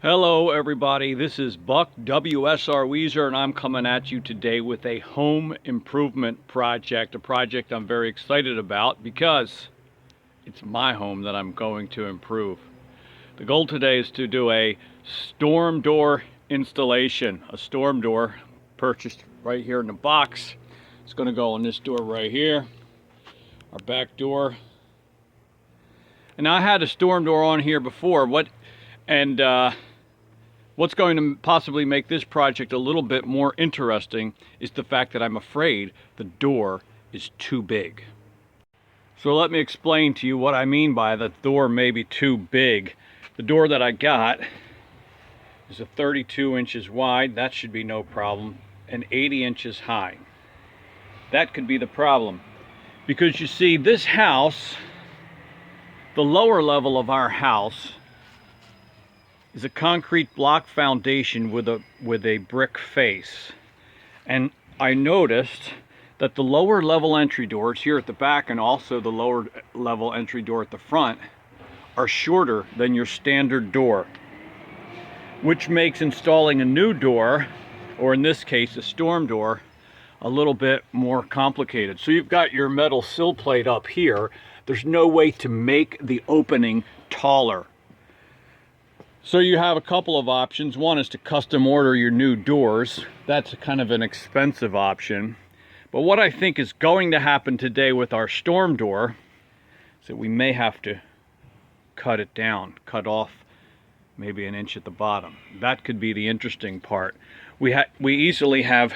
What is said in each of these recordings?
Hello everybody, this is Buck WSR Weezer and I'm coming at you today with a home improvement project, a project I'm very excited about because it's my home that I'm going to improve. The goal today is to do a storm door installation, a storm door purchased right here in the box. It's going to go on this door right here, our back door. And I had a storm door on here before. What's going to possibly make this project a little bit more interesting is the fact that I'm afraid the door is too big. So let me explain to you what I mean by the door may be too big. The door that I got is a 32 inches wide, that should be no problem, and 80 inches high. That could be the problem. Because you see, this house, the lower level of our house, is a concrete block foundation with a brick face. And I noticed that the lower level entry doors here at the back and also the lower level entry door at the front are shorter than your standard door, which makes installing a new door, or in this case a storm door, a little bit more complicated. So you've got your metal sill plate up here. There's no way to make the opening taller. So you have a couple of options. One is to custom order your new doors. That's kind of an expensive option. But what I think is going to happen today with our storm door is that we may have to cut it down, cut off maybe an inch at the bottom. That could be the interesting part. We easily have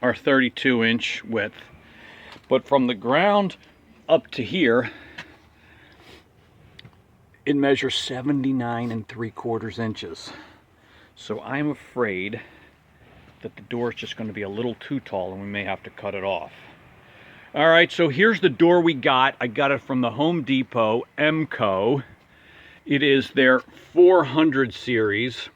our 32-inch width, but from the ground up to here, it measures 79 3/4 inches. So I'm afraid that the door is just going to be a little too tall and we may have to cut it off. All right, so here's the door we got. I got it from the Home Depot, EMCO. It is their 400 series.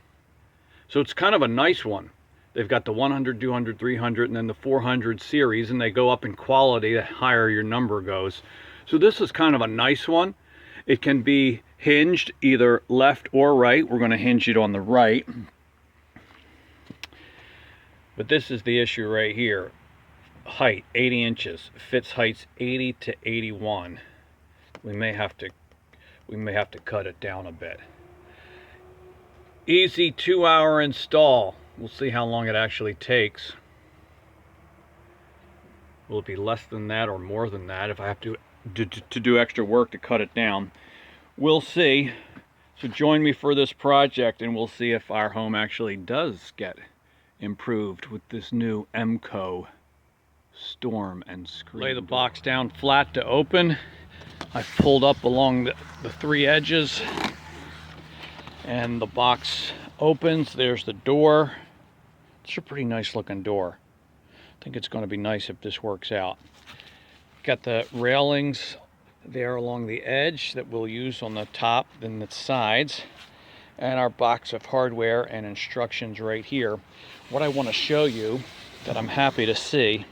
So it's kind of a nice one. They've got the 100, 200, 300, and then the 400 series, and they go up in quality the higher your number goes. So this is kind of a nice one. It can be hinged either left or right. We're going to hinge it on the right. But this is the issue right here. Height, 80 inches. Fits heights 80 to 81. We may have to cut it down a bit. Easy 2-hour install. We'll see how long it actually takes. Will it be less than that or more than that if I have to do extra work to cut it down? We'll see. So join me for this project and we'll see if our home actually does get improved with this new EMCO storm and screen. Lay the box down flat to open. I've pulled up along the three edges and the box opens. There's the door. It's a pretty nice looking door. I think it's going to be nice if this works out. Got the railings there along the edge that we'll use on the top and the sides, and our box of hardware and instructions right here. What I want to show you that I'm happy to see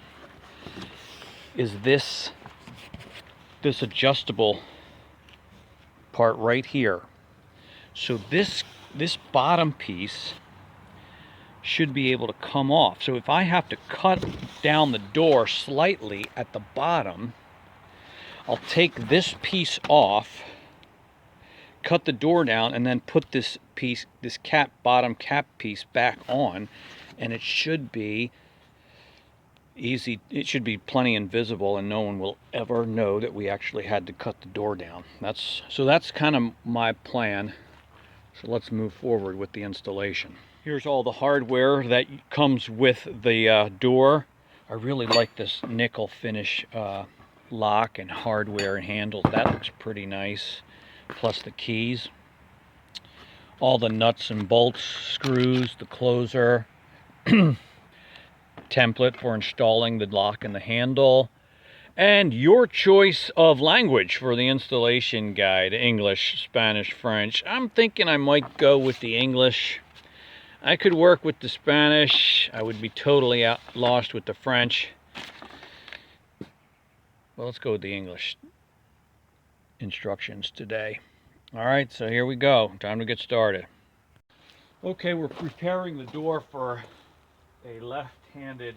is this adjustable part right here. So this bottom piece should be able to come off. So if I have to cut down the door slightly at the bottom, I'll take this piece off, cut the door down, and then put this piece, this bottom cap piece back on, and it should be easy. It should be plenty invisible and no one will ever know that we actually had to cut the door down. That's kind of my plan. So let's move forward with the installation. Here's all the hardware that comes with the door. I really like this nickel finish lock and hardware and handles. That looks pretty nice. Plus the keys, all the nuts and bolts, screws, the closer, template for installing the lock and the handle, and your choice of language for the installation guide: English, Spanish, French. I'm thinking I might go with the English. I could work with the Spanish. I would be totally lost with the French. Well, let's go with the English instructions today. All right, so here we go. Time to get started. Okay, we're preparing the door for a left-handed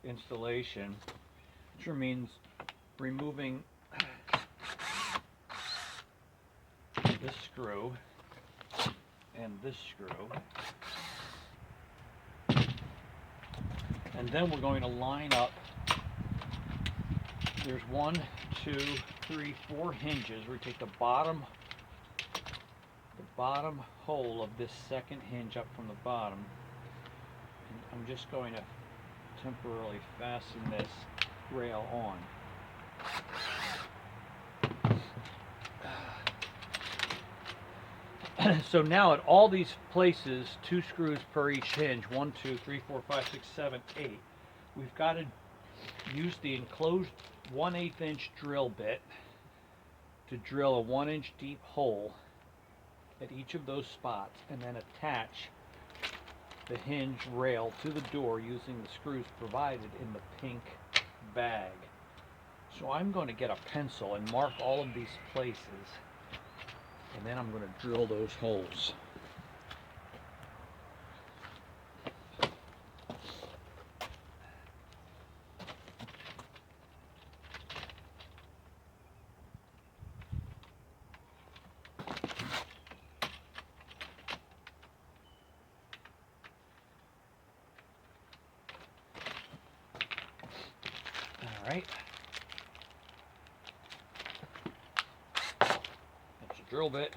installation, which means removing this screw and this screw. And then we're going to line up, there's 1, 2, 3, 4 hinges. We take the bottom hole of this second hinge up from the bottom. And I'm just going to temporarily fasten this rail on. So now at all these places, 2 screws per each hinge, 1, 2, 3, 4, 5, 6, 7, 8. We've got to use the enclosed 1/8 inch drill bit to drill a 1 inch deep hole at each of those spots, and then attach the hinge rail to the door using the screws provided in the pink bag. So I'm going to get a pencil and mark all of these places, and then I'm going to drill those holes. All right. That's a drill bit.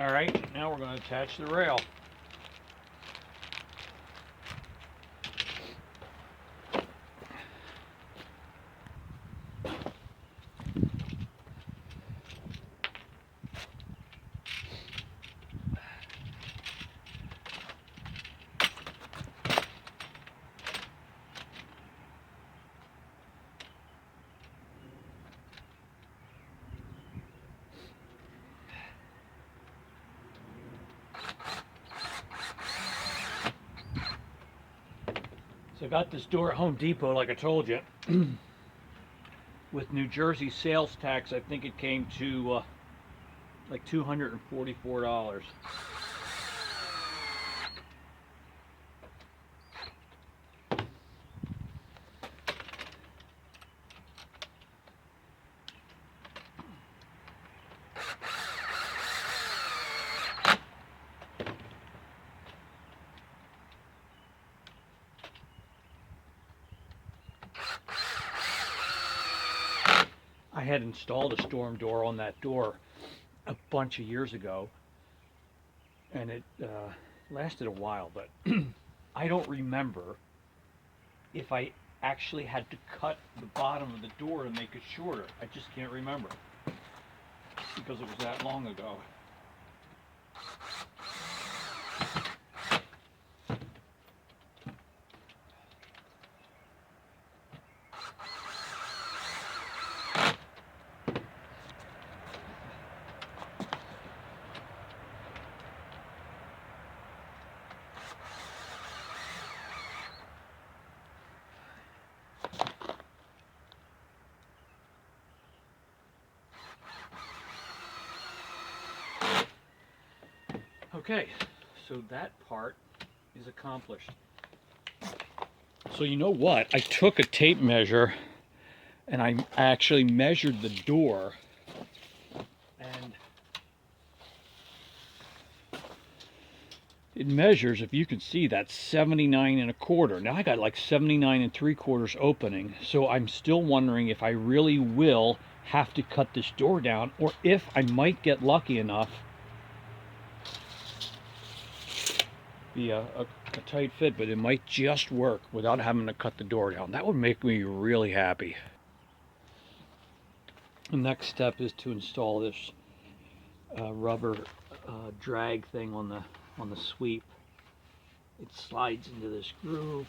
All right, now we're going to attach the rail. So I got this door at Home Depot, like I told you. With New Jersey sales tax, I think it came to like $244. I had installed a storm door on that door a bunch of years ago, and it lasted a while, but I don't remember if I actually had to cut the bottom of the door to make it shorter. I just can't remember because it was that long ago. Okay, so that part is accomplished. So you know what? I took a tape measure and I actually measured the door, and it measures, if you can see, that's 79 1/4. Now I got like 79 3/4 opening, so I'm still wondering if I really will have to cut this door down, or if I might get lucky enough, be a tight fit, but it might just work without having to cut the door down. That would make me really happy. The next step is to install this rubber drag thing on the sweep. It slides into this groove,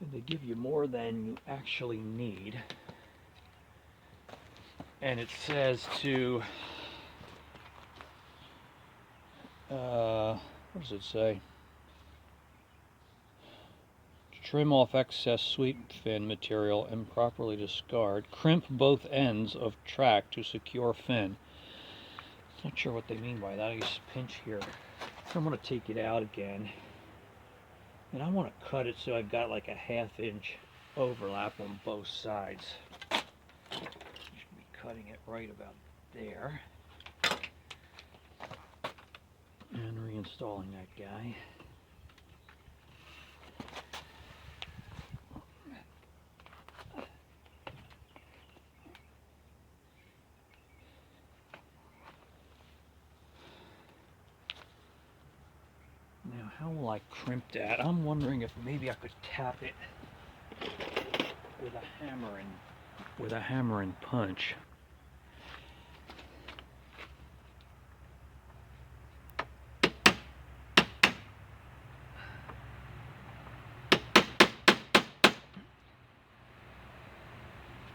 and they give you more than you actually need. And it says to what does it say? Trim off excess sweep fin material and properly discard. Crimp both ends of track to secure fin. Not sure what they mean by that. I just pinch here. So I'm going to take it out again. And I want to cut it so I've got like a 1/2 inch overlap on both sides. Should be cutting it right about there. And reinstalling that guy. Now, how will I crimp that? I'm wondering if maybe I could tap it with a hammer and punch.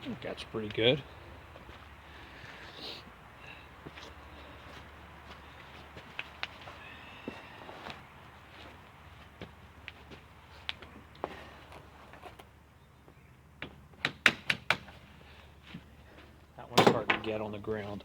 I think that's pretty good. That one's hard to get on the ground.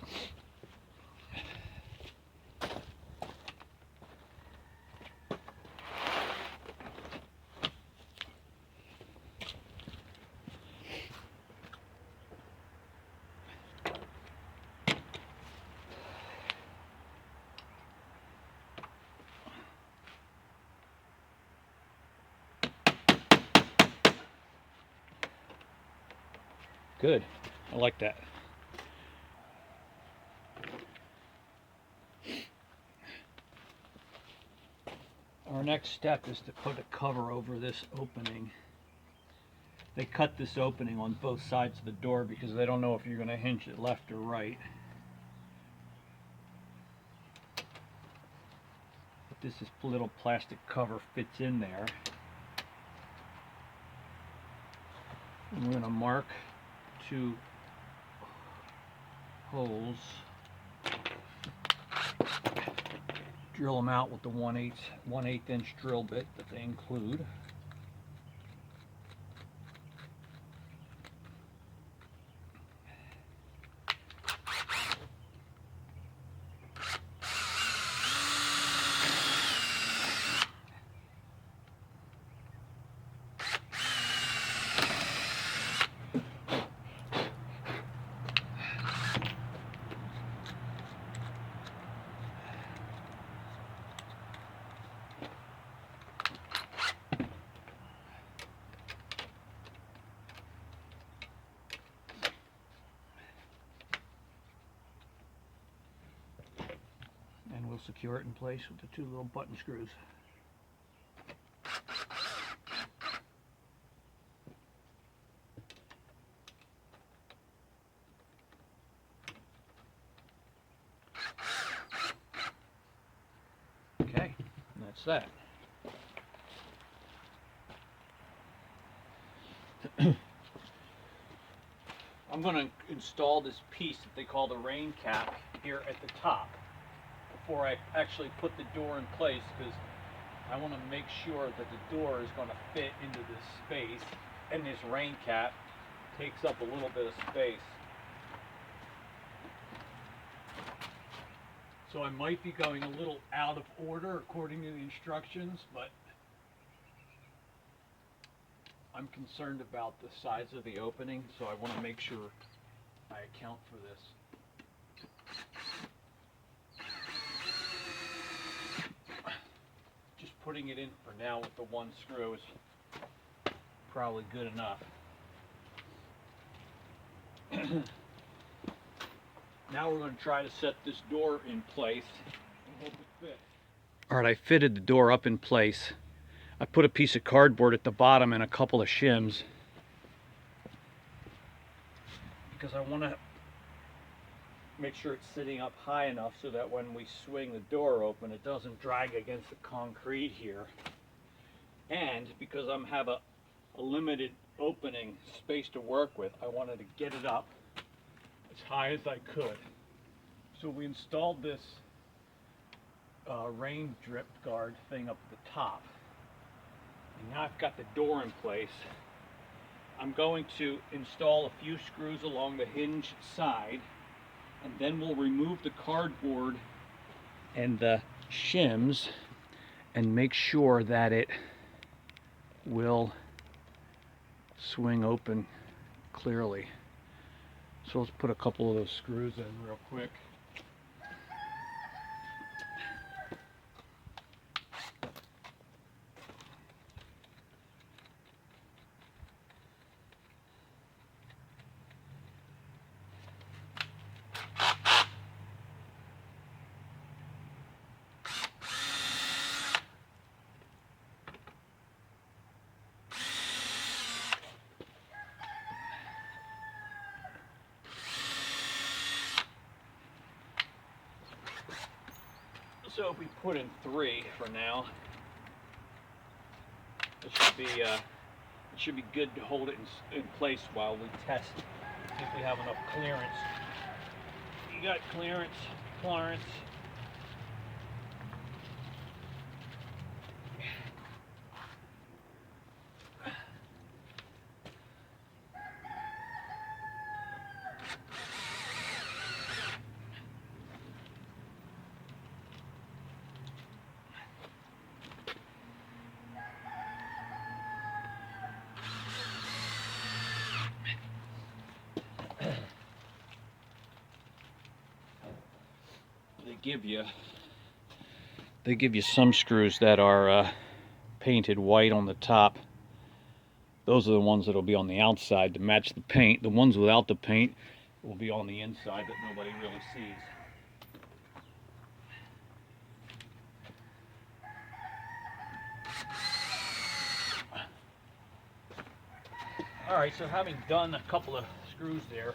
Good. I like that. Our next step is to put a cover over this opening. They cut this opening on both sides of the door because they don't know if you're going to hinge it left or right. But this little plastic cover fits in there. And we're going to mark 2 holes, drill them out with the 1/8 inch drill bit that they include. And we'll secure it in place with the 2 little button screws. Okay, and that's that. I'm going to install this piece that they call the rain cap here at the top before I actually put the door in place, because I want to make sure that the door is going to fit into this space, and this rain cap takes up a little bit of space. So I might be going a little out of order according to the instructions, but I'm concerned about the size of the opening, so I want to make sure I account for this. Just putting it in for now with the one screw is probably good enough. Now we're going to try to set this door in place and hope it fits. Alright, I fitted the door up in place. I put a piece of cardboard at the bottom and a couple of shims because I want to make sure it's sitting up high enough so that when we swing the door open it doesn't drag against the concrete here. And because I'm have a limited opening space to work with, I wanted to get it up as high as I could. So we installed this rain drip guard thing up at the top. And now I've got the door in place. I'm going to install a few screws along the hinge side, and then we'll remove the cardboard and the shims and make sure that it will swing open clearly. So let's put a couple of those screws in real quick. So if we put in 3 for now, it should be good to hold it in place while we test if we have enough clearance. You got clearance, Clarence? They give you some screws that are painted white on the top. Those are the ones that will be on the outside to match the paint. The ones without the paint will be on the inside that nobody really sees. Alright, so having done a couple of screws there,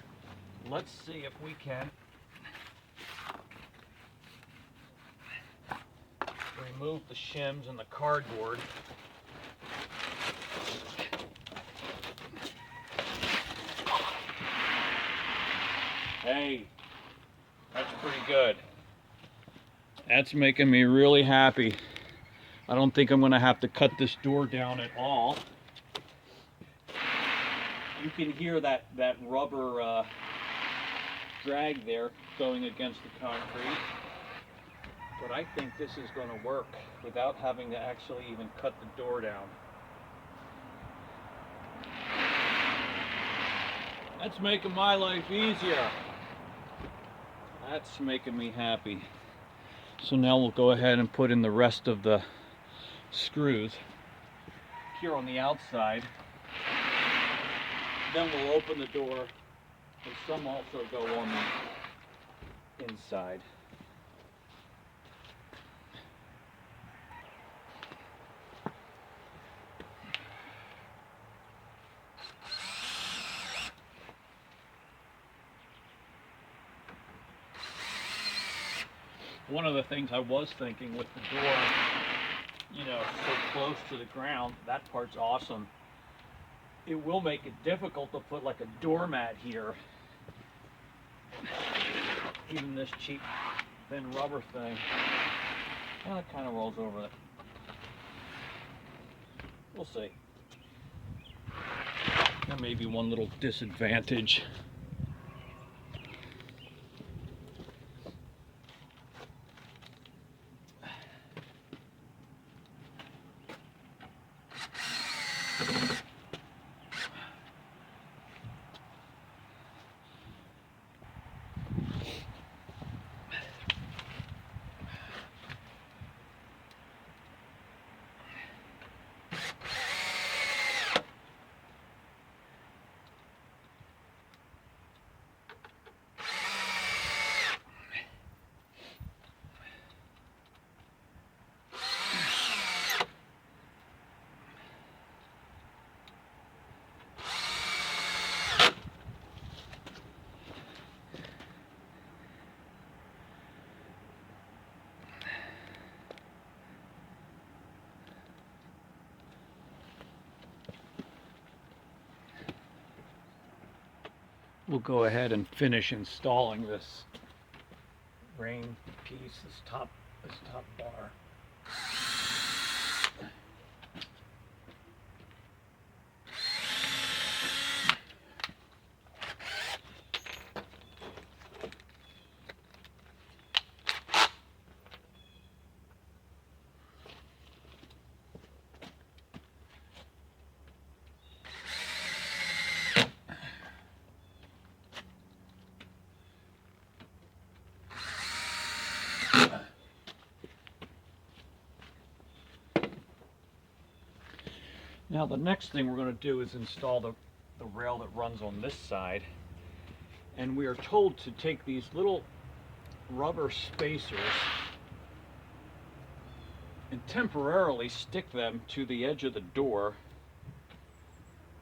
let's see if we can remove the shims and the cardboard. Hey, that's pretty good. That's making me really happy. I don't think I'm going to have to cut this door down at all. You can hear that rubber drag there going against the concrete. But I think this is going to work without having to actually even cut the door down. That's making my life easier. That's making me happy. So now we'll go ahead and put in the rest of the screws here on the outside. Then we'll open the door, and some also go on the inside. One of the things I was thinking with the door, you know, so close to the ground, that part's awesome. It will make it difficult to put like a doormat here. Even this cheap thin rubber thing. Well, it kind of rolls over it. We'll see. That may be one little disadvantage. we'll go ahead and finish installing this rain piece, this top bar. Now the next thing we're going to do is install the rail that runs on this side, and we are told to take these little rubber spacers and temporarily stick them to the edge of the door,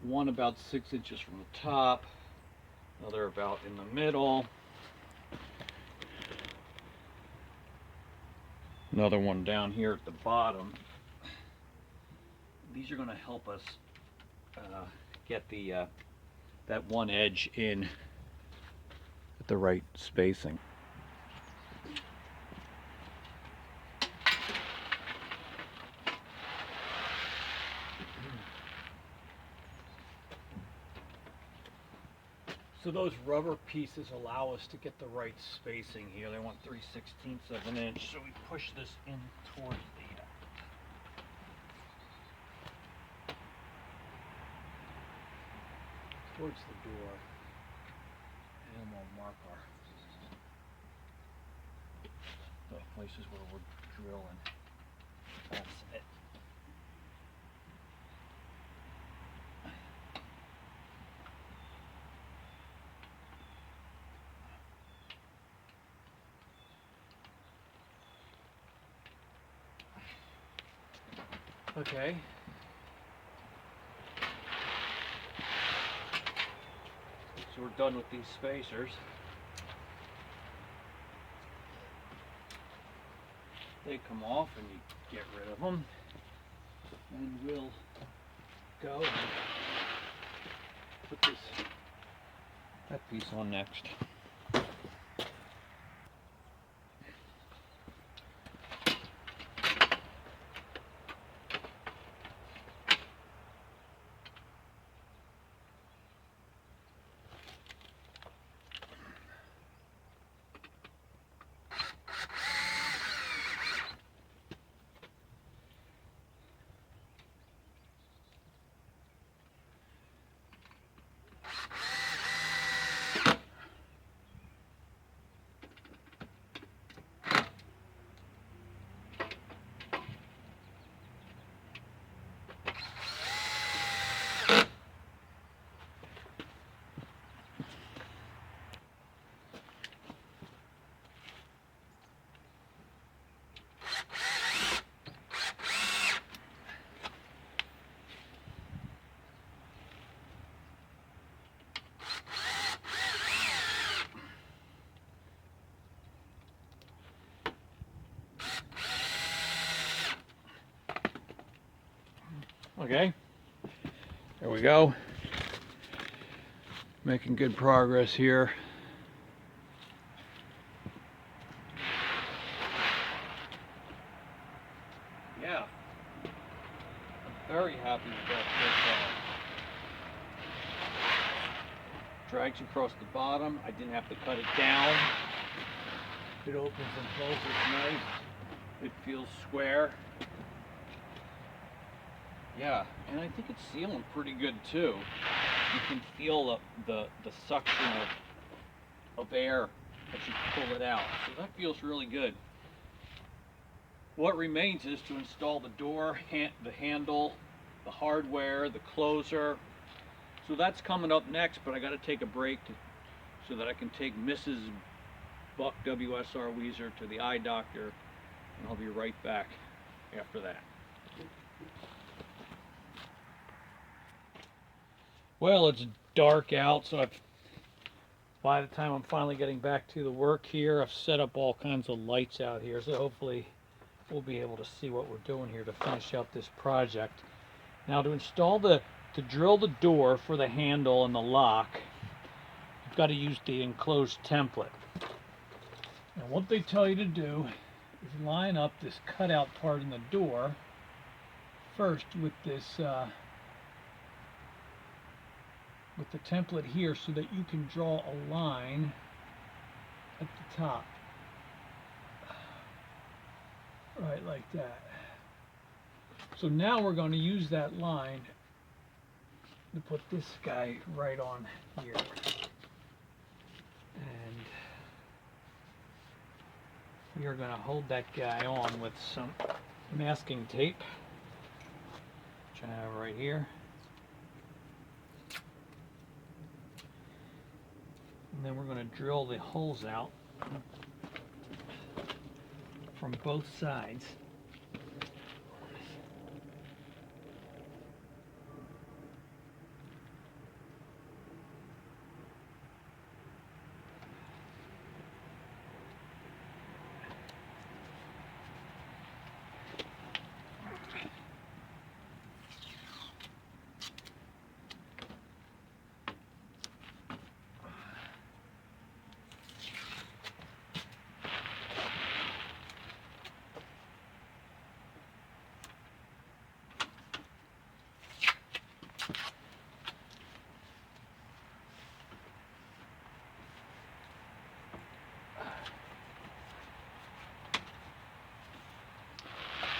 one about 6 inches from the top, another about in the middle, another one down here at the bottom. These are going to help us get that one edge in at the right spacing. So those rubber pieces allow us to get the right spacing here. They want 3/16 of an inch, so we push this in towards the door, and we'll mark the places where we're drilling. That's it. Okay. So we're done with these spacers. They come off and you get rid of them. And we'll go and put that piece on next. Okay, there we go. Making good progress here. Yeah, I'm very happy with that so far. Drags across the bottom. I didn't have to cut it down. It opens and closes nice. It feels square. Yeah, and I think it's sealing pretty good too. You can feel the suction of air as you pull it out. So that feels really good. What remains is to install the door, the handle, the hardware, the closer. So that's coming up next, but I got to take a break so that I can take Mrs. Buck WSR Weezer to the eye doctor, and I'll be right back after that. Well, it's dark out, so by the time I'm finally getting back to the work here, I've set up all kinds of lights out here, so hopefully we'll be able to see what we're doing here to finish up this project. Now to install to drill the door for the handle and the lock, got to use the enclosed template. And what they tell you to do is line up this cutout part in the door first with this with the template here, so that you can draw a line at the top, right like that. So now we're going to use that line to put this guy right on here. And we are going to hold that guy on with some masking tape, which I have right here. And then we're going to drill the holes out from both sides.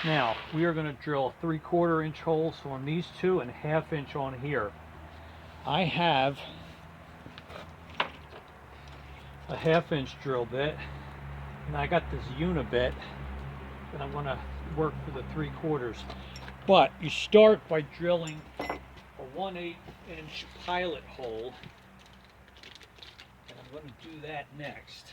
Now, we are going to drill 3/4 inch holes on these two and 1/2 inch on here. I have a 1/2 inch drill bit, and I got this unibit that I'm going to work for the 3/4. But you start by drilling a 1/8 inch pilot hole, and I'm going to do that next.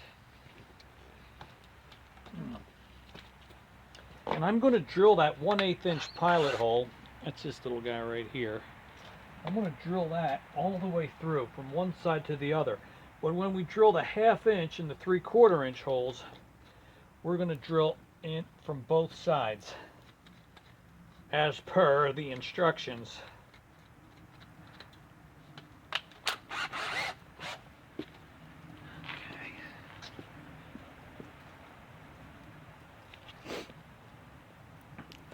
And I'm going to drill that 1/8 inch pilot hole. That's this little guy right here. I'm going to drill that all the way through from one side to the other. But when we drill the 1/2 inch and the 3/4 inch holes, we're going to drill in from both sides as per the instructions.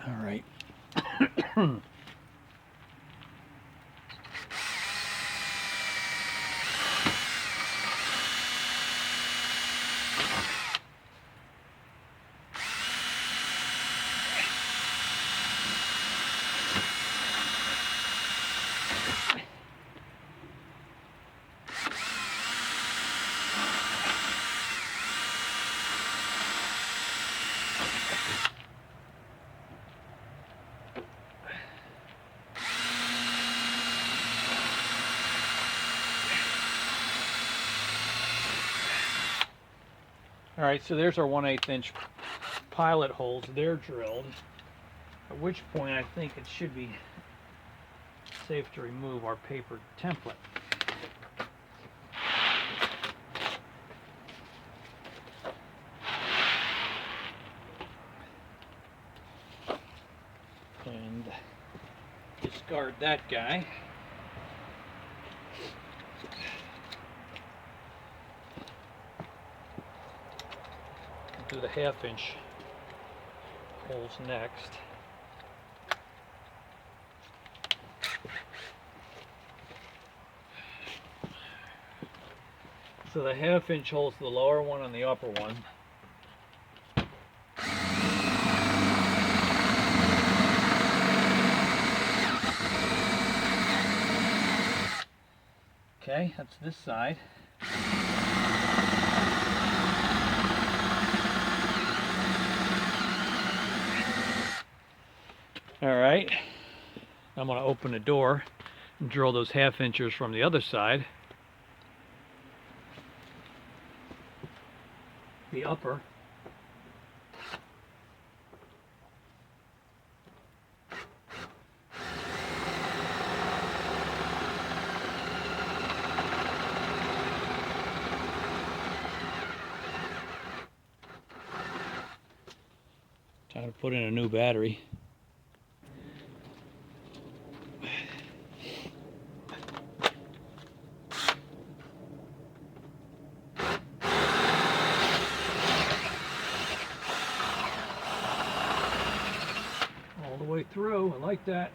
All right. All right, so there's our 1/8 inch pilot holes. They're drilled, at which point I think it should be safe to remove our paper template. And discard that guy. Do the 1/2 inch holes next. So the 1/2 inch hole's the lower one and the upper one. Okay, that's this side. All right, I'm going to open the door and drill those 1/2 inches from the other side. The upper. Time to put in a new battery. like that.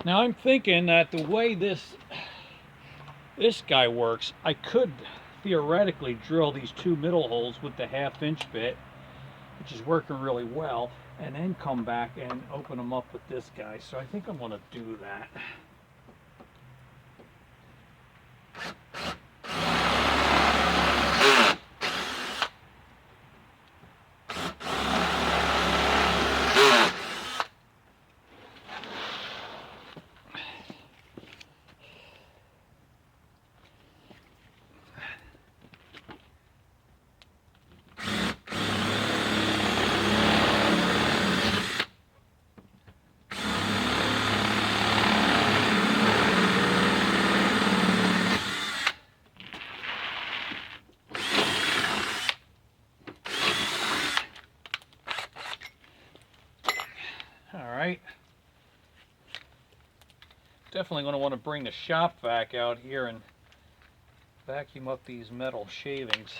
Now I'm thinking that the way this guy works, I could theoretically drill these two middle holes with the 1/2" bit, which is working really well, and then come back and open them up with this guy. So I think I'm going to do that. Alright, definitely going to want to bring the shop vac out here and vacuum up these metal shavings.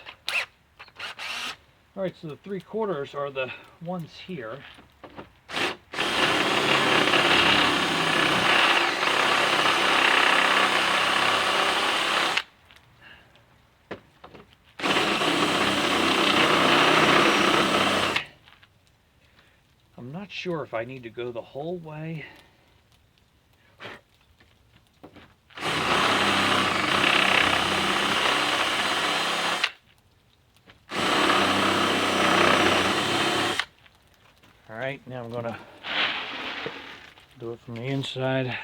Alright, so the 3/4 are the ones here. I'm not sure if I need to go the whole way. All right, now I'm gonna do it from the inside.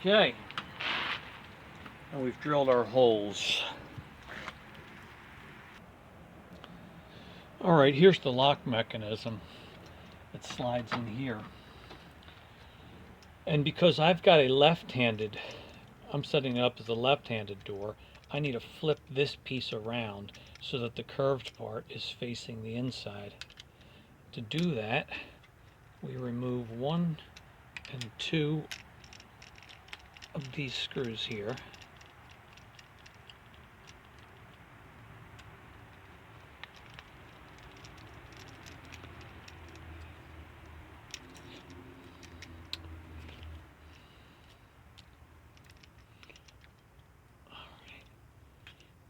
Okay, and we've drilled our holes. All right, here's the lock mechanism that slides in here. And because I've got a left-handed, I'm setting it up as a left-handed door, I need to flip this piece around so that the curved part is facing the inside. To do that, we remove 1 and 2 of these screws here.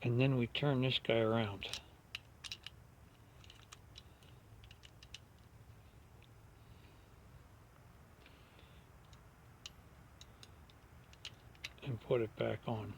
And then we turn this guy around. And put it back on.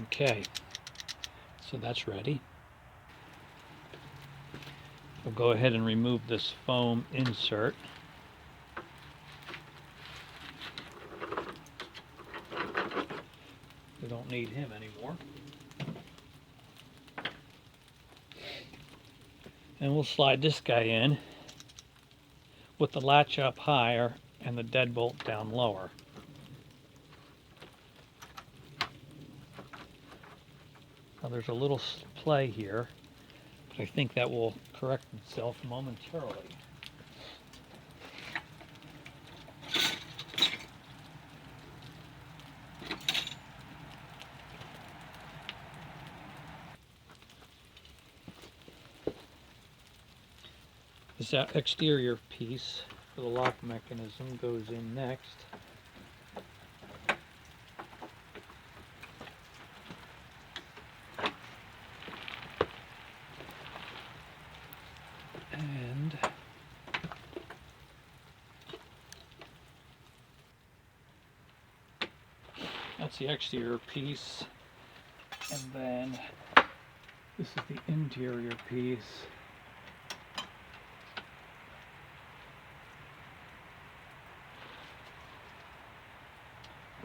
Okay, so that's ready. We'll go ahead and remove this foam insert. We don't need him anymore. And we'll slide this guy in with the latch up higher and the deadbolt down lower. there's a little play here, but I think that will correct itself momentarily. This exterior piece for the lock mechanism goes in next. And that's the exterior piece. And then this is the interior piece.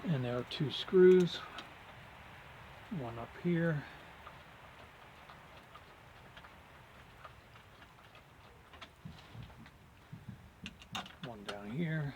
And there are 2 screws, one up here, one down here.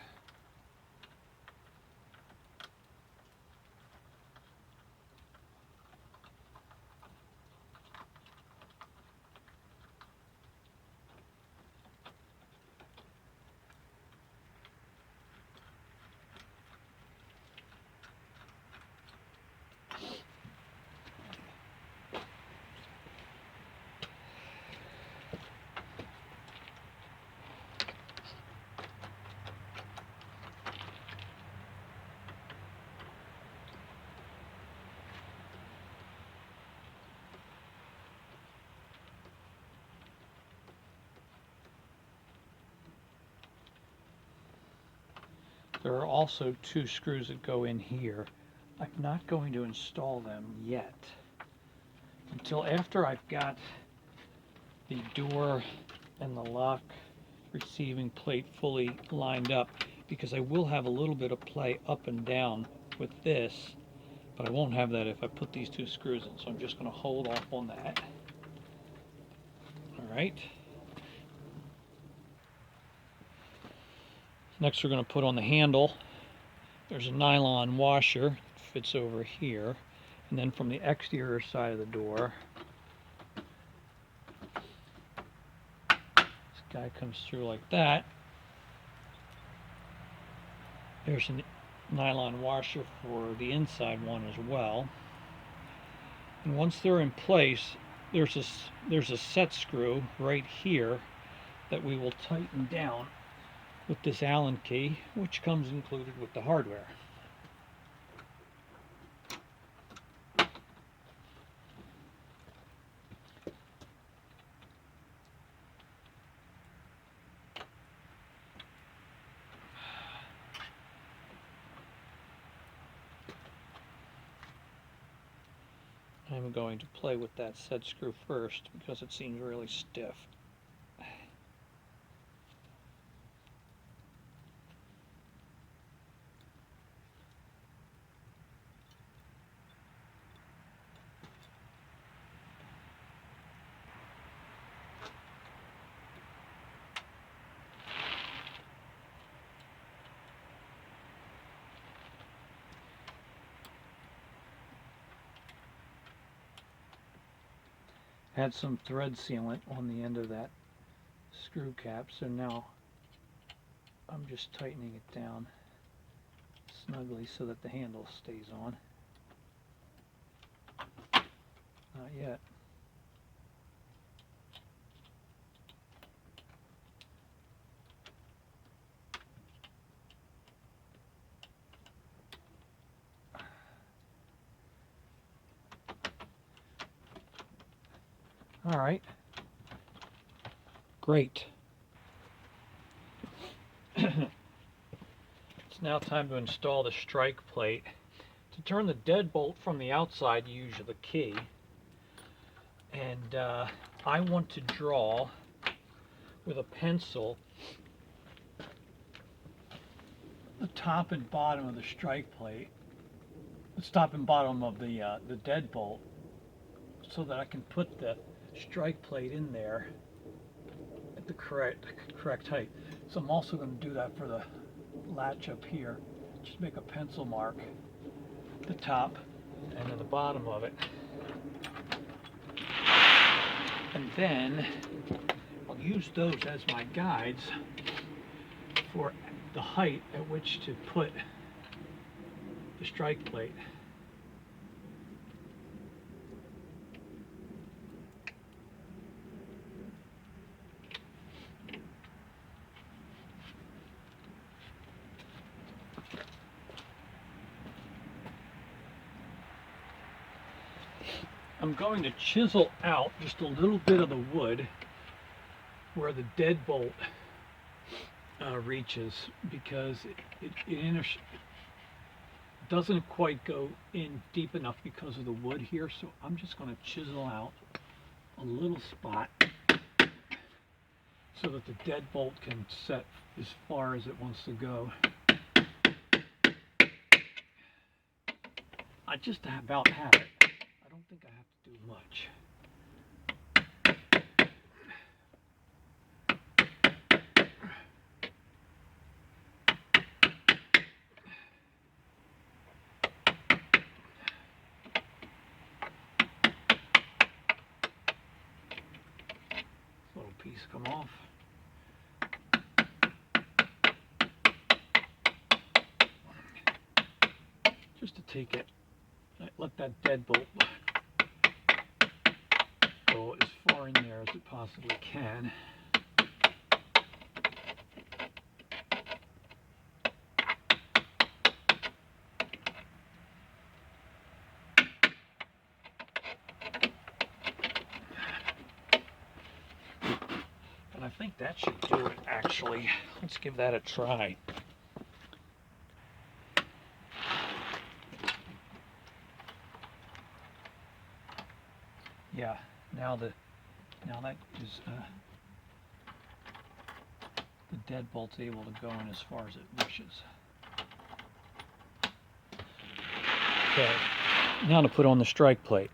There are also 2 screws that go in here. I'm not going to install them yet until after I've got the door and the lock receiving plate fully lined up, because I will have a little bit of play up and down with this, but I won't have that if I put these 2 screws in, so I'm just going to hold off on that. Alright. Next we're going to put on the handle. There's a nylon washer, fits over here, and then from the exterior side of the door, this guy comes through like that. There's a nylon washer for the inside one as well. And once they're in place, there's a set screw right here that we will tighten down with this Allen key, which comes included with the hardware. I'm going to play with that set screw first because it seems really stiff. Had some thread sealant on the end of that screw cap, so now I'm just tightening it down snugly so that the handle stays on. Not yet. All right, great. It's now time to install the strike plate. To turn the deadbolt from the outside, you use the key. And I want to draw with a pencil the top and bottom of the strike plate, the top and bottom of the deadbolt, so that I can put the strike plate in there at the correct height. So I'm also going to do that for the latch up here. Just make a pencil mark at the top and then the bottom of it. And then I'll use those as my guides for the height at which to put the strike plate. I'm going to chisel out just a little bit of the wood where the deadbolt reaches, because it doesn't quite go in deep enough because of the wood here. So I'm just going to chisel out a little spot so that the deadbolt can set as far as it wants to go. I just about have it. I don't think I have to do much. Little piece come off. Just to take it, let that deadbolt go as far in there as it possibly can. And I think that should do it, actually. Let's give that a try. Yeah, now that is the deadbolt's able to go in as far as it wishes. Okay, now to put on the strike plate.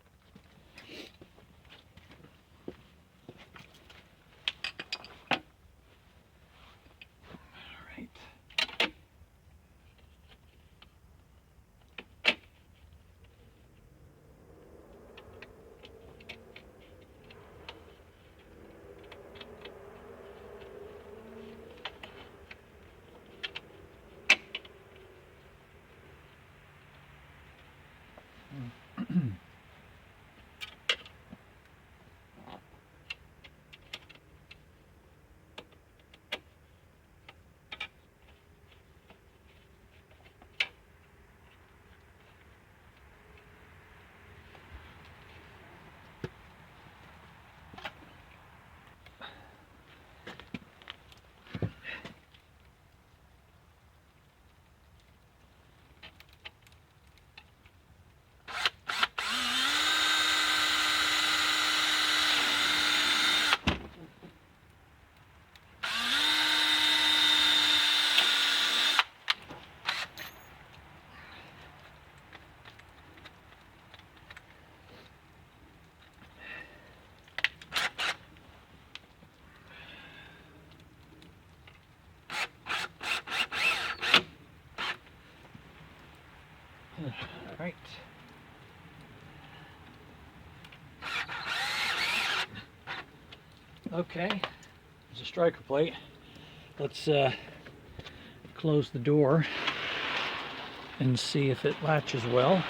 All right. Okay, there's a striker plate. Let's close the door and see if it latches well.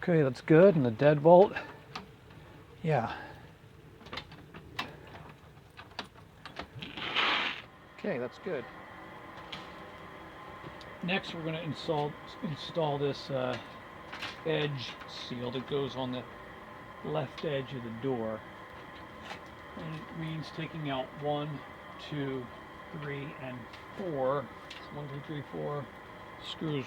Okay, that's good. And the deadbolt, yeah. Okay, that's good. Next, we're going to install this edge seal that goes on the left edge of the door. And it means taking out 1, 2, 3, and 4. 1, 2, 3, 4 screws.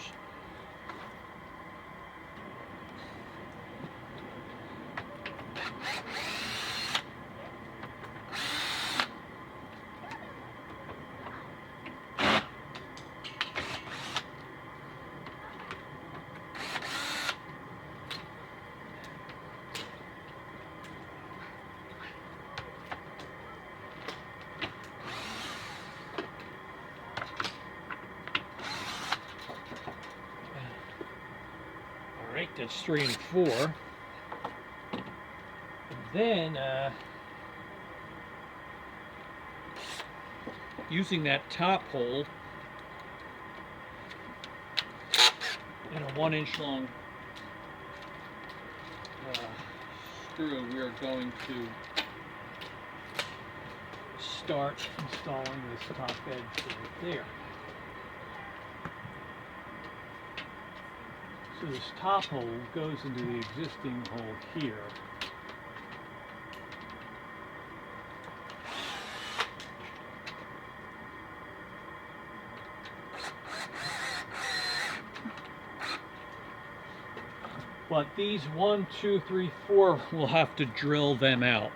right, that's 3 and 4. And then using that top hole and a 1-inch long screw, we are going to start installing this top edge right there. So this top hole goes into the existing hole here. But these 1, 2, 3, 4, we'll have to drill them out.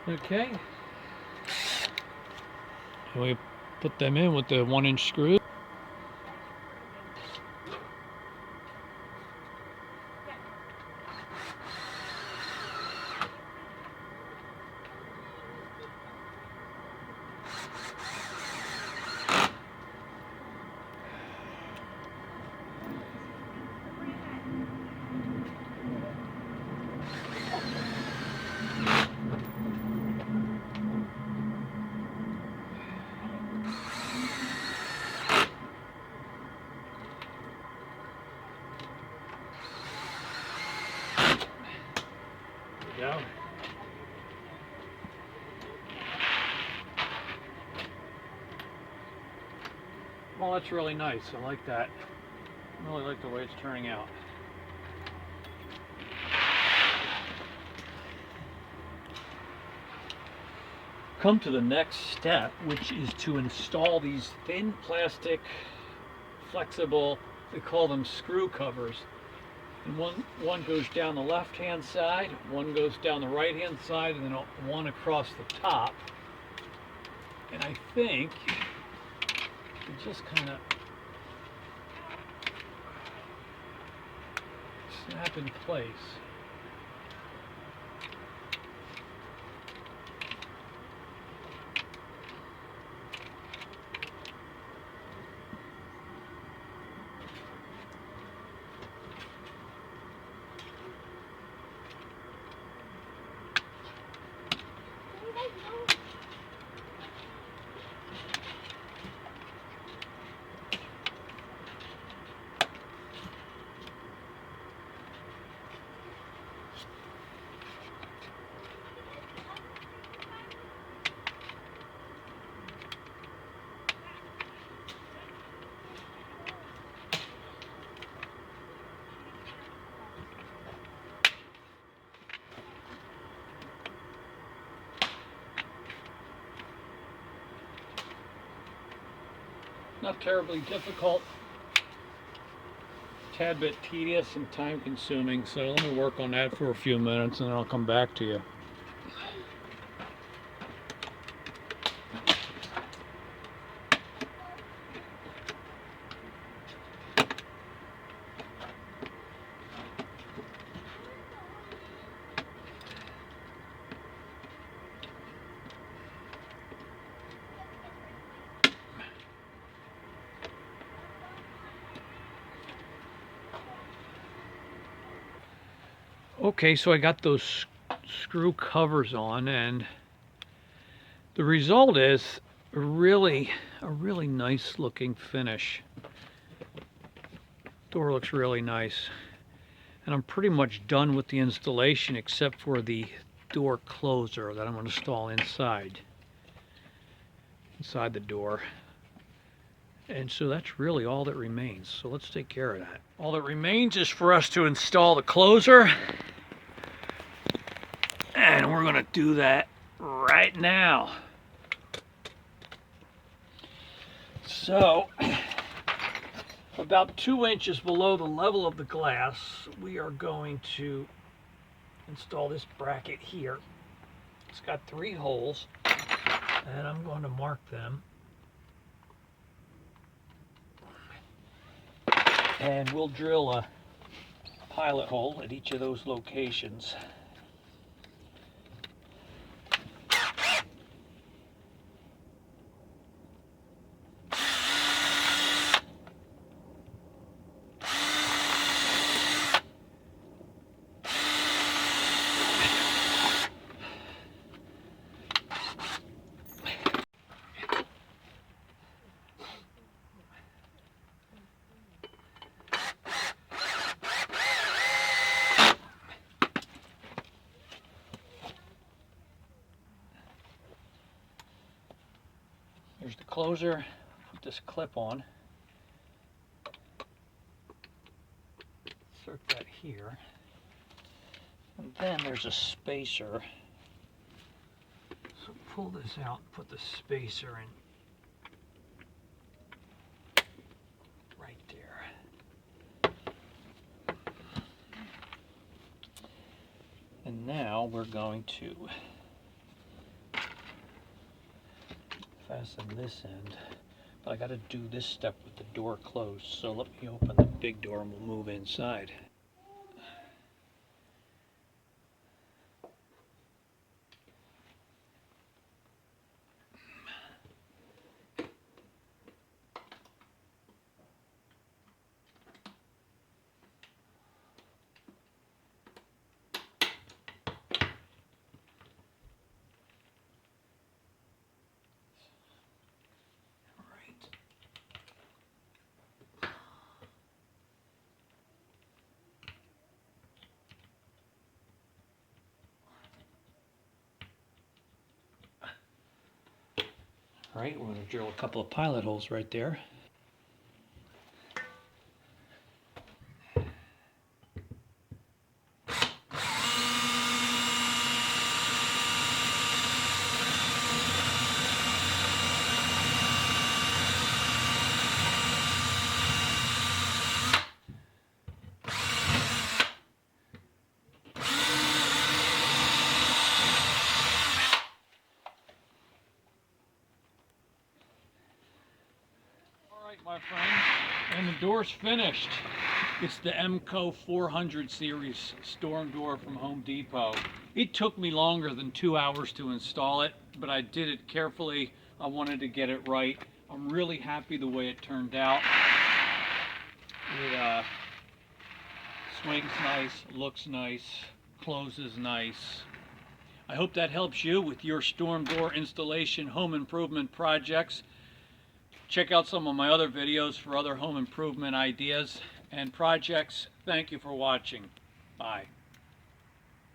Okay, and we put them in with the 1-inch screw. Go. Well, that's really nice. I like that. I really like the way it's turning out. Come to the next step, which is to install these thin plastic, flexible, we call them screw covers. And one goes down the left-hand side, one goes down the right-hand side, and then one across the top. And I think you just kind of snap in place. Not terribly difficult, tad bit tedious and time consuming, so let me work on that for a few minutes and then I'll come back to you. Okay, so I got those screw covers on, and the result is a really nice looking finish. Door looks really nice, and I'm pretty much done with the installation except for the door closer that I'm going to install inside the door. And so that's really all that remains. So let's take care of that. All that remains is for us to install the closer. And we're going to do that right now. So, about 2 inches below the level of the glass, we are going to install this bracket here. It's got 3 holes, and I'm going to mark them. And we'll drill a pilot hole at each of those locations. Here's the closer. Put this clip on. Insert that here. And then there's a spacer. So pull this out and put the spacer in right there. And now we're going to fasten this end, but I got to do this step with the door closed. So let me open the big door and we'll move inside. All right, we're going to drill a couple of pilot holes right there. My friends, and the door's finished. It's the EMCO 400 series storm door from Home Depot. It took me longer than 2 hours to install it, but I did it carefully. I wanted to get it right. I'm really happy the way it turned out. It swings nice, looks nice, closes nice. I hope that helps you with your storm door installation home improvement projects. Check out some of my other videos for other home improvement ideas and projects. Thank you for watching. Bye.